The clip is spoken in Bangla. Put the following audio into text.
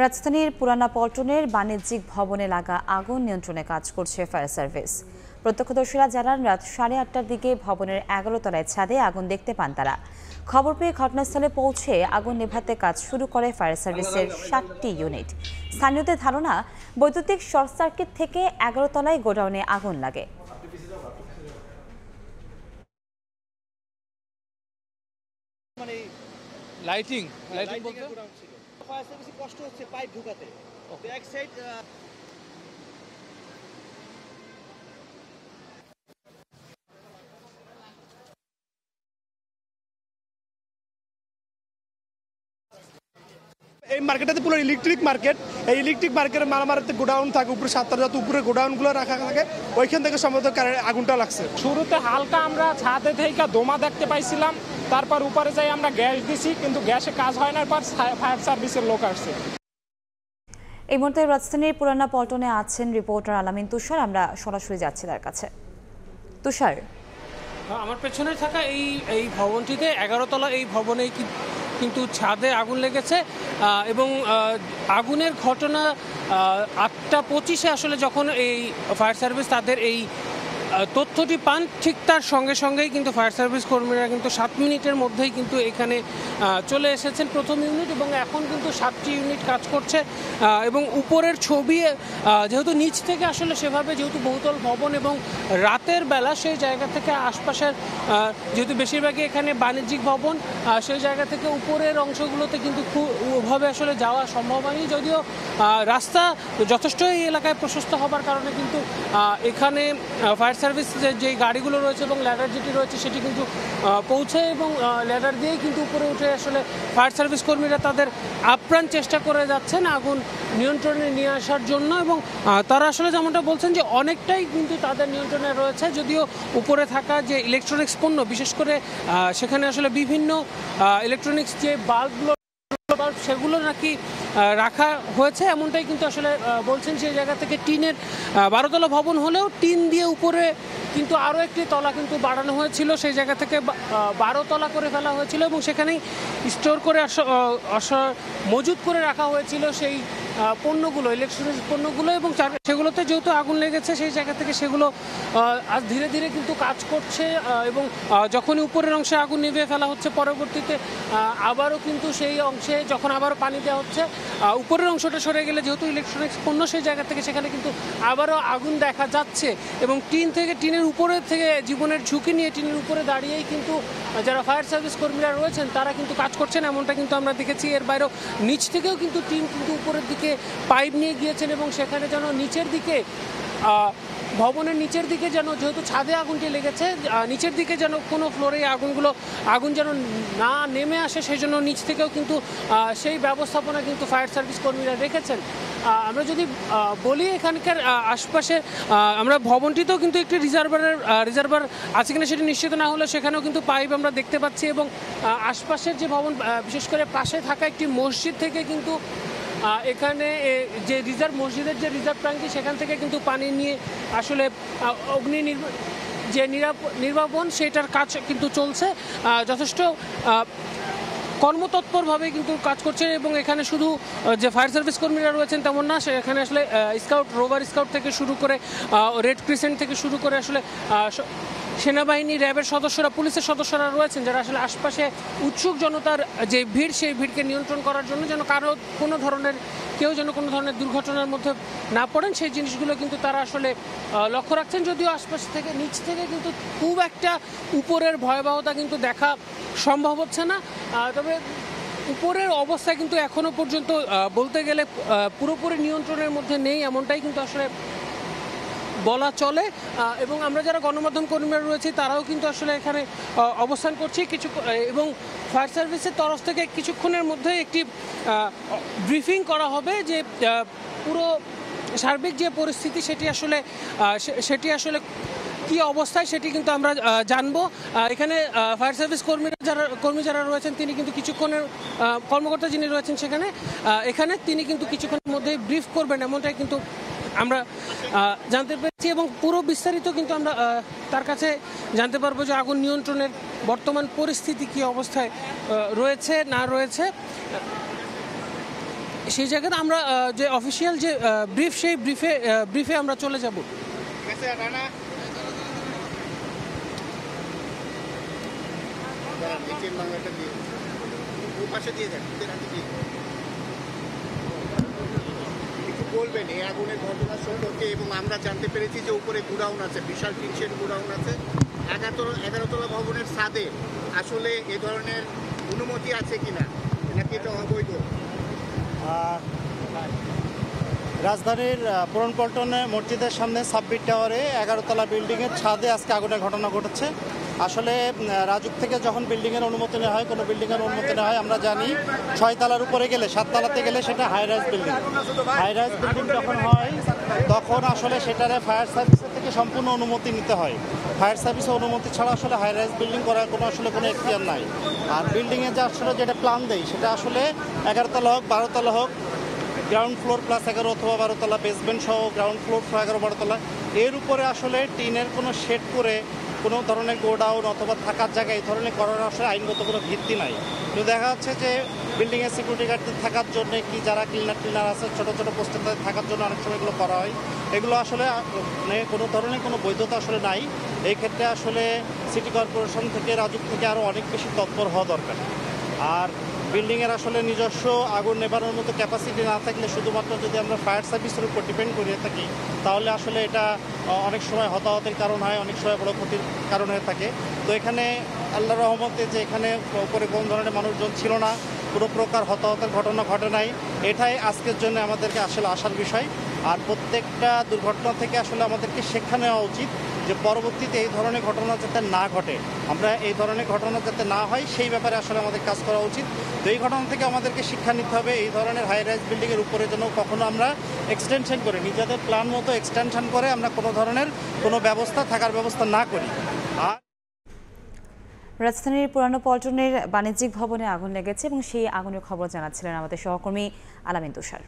রাজধানীর পুরানা পল্টনের বাণিজ্যিক ভবনে লাগা আগুন নিয়ন্ত্রণে কাজ করছে ফায়ার সার্ভিস। প্রত্যক্ষদর্শীরা জানান, রাত 8:30টার দিকে ভবনের 11 তলায় ছাদে আগুন দেখতে পান তারা। খবর পেয়ে ঘটনাস্থলে পৌঁছে আগুন নেভাতে কাজ শুরু করে ফায়ার সার্ভিসের 7টি ইউনিট। স্থানীয়দের ধারণা, বৈদ্যুতিক শর্ট সার্কিট থেকে 11 তলায় গোডাউনে আগুন লাগে। লাইটিং বলতে ফায়ার সার্ভিসে কষ্ট হচ্ছে পাইপ ঢুকাতে। ব্যাক সাইড এই মার্কেটটাতে পুরো ইলেকট্রিক মার্কেট। এই ইলেকট্রিক মার্কেটের মারামারিতে গোডাউন থাকে, উপরে 7 যত উপরে গোডাউনগুলো রাখা থাকে, ওইখান থেকে সম্ভবত আগুনটা লাগছে। শুরুতে হালকা আমরা ছাদে থেকে দোমা দেখতে পাইছিলাম, তারপর উপরে যাই আমরা গ্যাস দিছি, কিন্তু গ্যাসে কাজ হয় না। পর ফায়ার সার্ভিসের লোক আসছে। এই মুহূর্তে রাজধানীর পুরানা পল্টনে আছেন রিপোর্টার আলামিন তুষার। আমরা সরাসরি যাচ্ছি তার কাছে। তুষার, আমার পেছনে থাকা এই ভবনটিতে 11 তলা এই ভবনে কিন্তু ছাদে আগুন লেগেছে এবং আগুনের ঘটনা 8:25-এ আসলে যখন এই ফায়ার সার্ভিস তাদের এই তথ্যটি পান, ঠিক তার সঙ্গেই কিন্তু ফায়ার সার্ভিস কর্মীরা কিন্তু 7 মিনিটের মধ্যেই কিন্তু এখানে চলে এসেছেন প্রথম ইউনিট, এবং এখন কিন্তু 7টি ইউনিট কাজ করছে। এবং উপরের ছবি যেহেতু নিচ থেকে আসলে সেভাবে, যেহেতু বহুতল ভবন এবং রাতের বেলা, সেই জায়গা থেকে আশপাশের যেহেতু বেশিরভাগই এখানে বাণিজ্যিক ভবন, সেই জায়গা থেকে উপরের অংশগুলোতে কিন্তু খুবভাবে আসলে যাওয়া সম্ভব হয়নি। যদিও রাস্তা যথেষ্ট এই এলাকায় প্রশস্ত হবার কারণে কিন্তু এখানে ফায়ার সার্ভিসের যে গাড়িগুলো রয়েছে এবং ল্যাডার যেটি রয়েছে সেটি কিন্তু পৌঁছে, এবং ল্যাডার দিয়েই কিন্তু উপরে উঠে আসলে ফায়ার সার্ভিস কর্মীরা তাদের আপ্রাণ চেষ্টা করে যাচ্ছেন আগুন নিয়ন্ত্রণে নিয়ে আসার জন্য। এবং তারা আসলে যেমনটা বলছেন যে অনেকটাই কিন্তু তাদের নিয়ন্ত্রণে রয়েছে, যদিও উপরে থাকা যে ইলেকট্রনিক্স পণ্য, বিশেষ করে সেখানে আসলে বিভিন্ন ইলেকট্রনিক্স যে বাল্বগুলো সেগুলো নাকি রাখা হয়েছে, এমনটাই কিন্তু আসলে বলছেন। সেই জায়গা থেকে টিনের 12 তলা ভবন হলেও টিন দিয়ে উপরে কিন্তু আরও একটি তলা কিন্তু বাড়ানো হয়েছিল, সেই জায়গা থেকে 12 তলা করে ফেলা হয়েছিল, এবং সেখানেই স্টোর করে মজুত করে রাখা হয়েছিল সেই পণ্যগুলো, ইলেকট্রনিক্স পণ্যগুলো। এবং সেগুলোতে যেহেতু আগুন লেগেছে, সেই জায়গা থেকে সেগুলো আজ ধীরে ধীরে কিন্তু কাজ করছে, এবং যখনই উপরের অংশে আগুন নিভিয়ে ফেলা হচ্ছে, পরবর্তীতে আবারও কিন্তু সেই অংশে যখন আবারও পানি দেওয়া হচ্ছে, উপরের অংশটা সরে গেলে যেহেতু ইলেকট্রনিক্স পণ্য, সেই জায়গা থেকে সেখানে কিন্তু আবারও আগুন দেখা যাচ্ছে। এবং টিনের উপরে থেকে জীবনের ঝুঁকি নিয়ে টিনের উপরে দাঁড়িয়েই কিন্তু যারা ফায়ার সার্ভিস কর্মীরা রয়েছেন তারা কিন্তু কাজ করছেন, এমনটা কিন্তু আমরা দেখেছি। এর বাইরেও নিচ থেকেও কিন্তু টিন কিন্তু উপরের দিকে পাইপ নিয়ে গিয়েছেন, এবং সেখানে যেন নিচের দিকে ভবনের নিচের দিকে যেন, যেহেতু ছাদে আগুনটি লেগেছে, নিচের দিকে যেন কোনো ফ্লোরে আগুন যেন না নেমে আসে, সেই জন্য নিচ থেকেও কিন্তু সেই ব্যবস্থাপনা কিন্তু ফায়ার সার্ভিস কর্মীরা রেখেছেন। আমরা যদি বলি এখানকার আশপাশে, আমরা ভবনটিতেও কিন্তু একটি রিজার্ভার আছে কিনা সেটি নিশ্চিত না হলে সেখানেও কিন্তু পাইপ আমরা দেখতে পাচ্ছি, এবং আশপাশের যে ভবন, বিশেষ করে পাশে থাকা একটি মসজিদ থেকে কিন্তু এখানে যে মসজিদের যে রিজার্ভ ট্যাঙ্কি, সেখান থেকে কিন্তু পানি নিয়ে আসলে অগ্নি যে নির্বাপন সেটার কাজ কিন্তু চলছে, যথেষ্ট কর্মতৎপরভাবে কিন্তু কাজ করছে। এবং এখানে শুধু যে ফায়ার সার্ভিস কর্মীরা রয়েছেন তেমন না, এখানে আসলে রোভার স্কাউট থেকে শুরু করে, রেড ক্রিসেন্ট থেকে শুরু করে আসলে সেনাবাহিনী, র্যাবের সদস্যরা, পুলিশের সদস্যরা রয়েছেন, যারা আসলে আশপাশে উৎসুক জনতার যে ভিড়, সেই ভিড়কে নিয়ন্ত্রণ করার জন্য যেন কেউ যেন কোনো ধরনের দুর্ঘটনার মধ্যে না পড়েন, সেই জিনিসগুলো কিন্তু তারা আসলে লক্ষ্য রাখছেন। যদিও আশপাশ থেকে, নিচ থেকে কিন্তু খুব একটা উপরের ভয়াবহতা কিন্তু দেখা সম্ভব হচ্ছে না, তবে উপরের অবস্থা কিন্তু এখনো পর্যন্ত বলতে গেলে পুরোপুরি নিয়ন্ত্রণের মধ্যে নেই, এমনটাই কিন্তু আসলে বলা চলে। এবং আমরা যারা গণমাধ্যম কর্মীরা রয়েছি তারাও কিন্তু আসলে এখানে অবস্থান করছি এবং ফায়ার সার্ভিসের তরফ থেকে কিছুক্ষণের মধ্যে একটি ব্রিফিং করা হবে যে পুরো সার্বিক যে পরিস্থিতি সেটি আসলে কি অবস্থায়, সেটি কিন্তু আমরা জানবো। এখানে ফায়ার সার্ভিস কর্মী যারা রয়েছেন, তিনি কিন্তু কিছুক্ষণের কর্মকর্তা যিনি রয়েছেন এখানে তিনি কিন্তু কিছুক্ষণের মধ্যেই ব্রিফ করবেন, এমনটাই কিন্তু আমরা জানতে পেরেছি। এবং পুরো বিস্তারিত কিন্তু আমরা তার কাছে জানতে পারবো যে আগুন নিয়ন্ত্রণের বর্তমান পরিস্থিতি কি অবস্থায় রয়েছে না রয়েছে। সেই জায়গাতে আমরা যে অফিসিয়াল যে ব্রিফ সেই ব্রিফে আমরা চলে যাব। বলবেন এই আগুনের ঘটনা সম্পর্কে। এবং আমরা জানতে পেরেছি যে উপরে গোডাউন আছে, বিশাল টিনশেড গোডাউন আছে 11তলা ভবনের ছাদে। আসলে এ ধরনের অনুমতি আছে কিনা, নাকি এটা অবৈধ? রাজধানীর পুরনপল্টনে মসজিদের সামনে সাব্বির টাওয়ারে 11তলা বিল্ডিংয়ের ছাদে আজকে আগুনের ঘটনা ঘটেছে। আসলে রাজুক থেকে যখন বিল্ডিংয়ের অনুমতি নেওয়া হয়, কোনো বিল্ডিংয়ের অনুমতি নেওয়া হয়, আমরা জানি 6 তলার উপরে গেলে 7 তলাতে গেলে সেটা high rise building. High rise building যখন হয় তখন আসলে সেটারে ফায়ার সার্ভিসের থেকে সম্পূর্ণ অনুমতি নিতে হয়। ফায়ার সার্ভিসের অনুমতি ছাড়া আসলে হাই রাইজ বিল্ডিং করার কোনো এখতিয়ার নাই। আর বিল্ডিংয়ে যে আসলে যেটা প্ল্যান দেয় সেটা আসলে 11তলা হোক 12তলা হোক, গ্রাউন্ড ফ্লোর প্লাস 11 অথবা 12তলা, বেসমেন্ট সহ গ্রাউন্ড ফ্লোর 11-12তলা, এর উপরে আসলে টিনের কোনো শেড করে কোনো ধরনের গোডাউন অথবা থাকার জায়গা এই ধরনের করার আসলে আইনগত কোনো ভিত্তি নাই। তো দেখা যাচ্ছে যে বিল্ডিংয়ের সিকিউরিটি গার্ডদের থাকার জন্য কি যারা ক্লিনার আছে ছোটো ছোটো পোস্টে থাকার জন্য অনেক সময় এগুলো করা হয়। এগুলো আসলে মানে কোনো ধরনের কোনো বৈধতা আসলে নাই। এই ক্ষেত্রে আসলে সিটি কর্পোরেশন থেকে, রাজুক থেকে আরও অনেক বেশি তৎপর হওয়া দরকার। আর বিল্ডিংয়ের আসলে নিজস্ব আগুন নেভানোর মতো ক্যাপাসিটি না থাকলে, শুধুমাত্র যদি আমরা ফায়ার সার্ভিসের উপর ডিপেন্ড করে থাকি, তাহলে আসলে এটা অনেক সময় হতাহতের কারণ হয়, অনেক সময় বড় ক্ষতির কারণ হয়ে থাকে। তো এখানে আল্লাহর রহমতে যে এখানে উপরে কোন ধরনের মানুষজন ছিল না, কোনো প্রকার হতাহতের ঘটনা ঘটে নাই, এটাই আজকের জন্য আমাদেরকে আসলে আসার বিষয়। আর প্রত্যেকটা দুর্ঘটনা থেকে আসলে আমাদেরকে শিক্ষা নেওয়া উচিত যে পরবর্তীতে এই ধরনের ঘটনা যাতে না ঘটে, আমরা এই ধরনের ঘটনা যাতে না হয় সেই ব্যাপারে আসলে আমাদের কাজ করা উচিত। তো এই ঘটনা থেকে আমাদেরকে শিক্ষা নিতে হবে, এই ধরনের হাই রাইজ বিল্ডিংয়ের উপরে যেন কখনো আমরা এক্সটেনশন করে, নিজেদের প্ল্যান মতো এক্সটেনশন করে আমরা কোনো ধরনের কোনো থাকার ব্যবস্থা না করি। আর রাজধানীর পুরানো পল্টনের বাণিজ্যিক ভবনে আগুন লেগেছে এবং সেই আগুনের খবর জানাচ্ছিলেন আমাদের সহকর্মী আলামিন তুষার।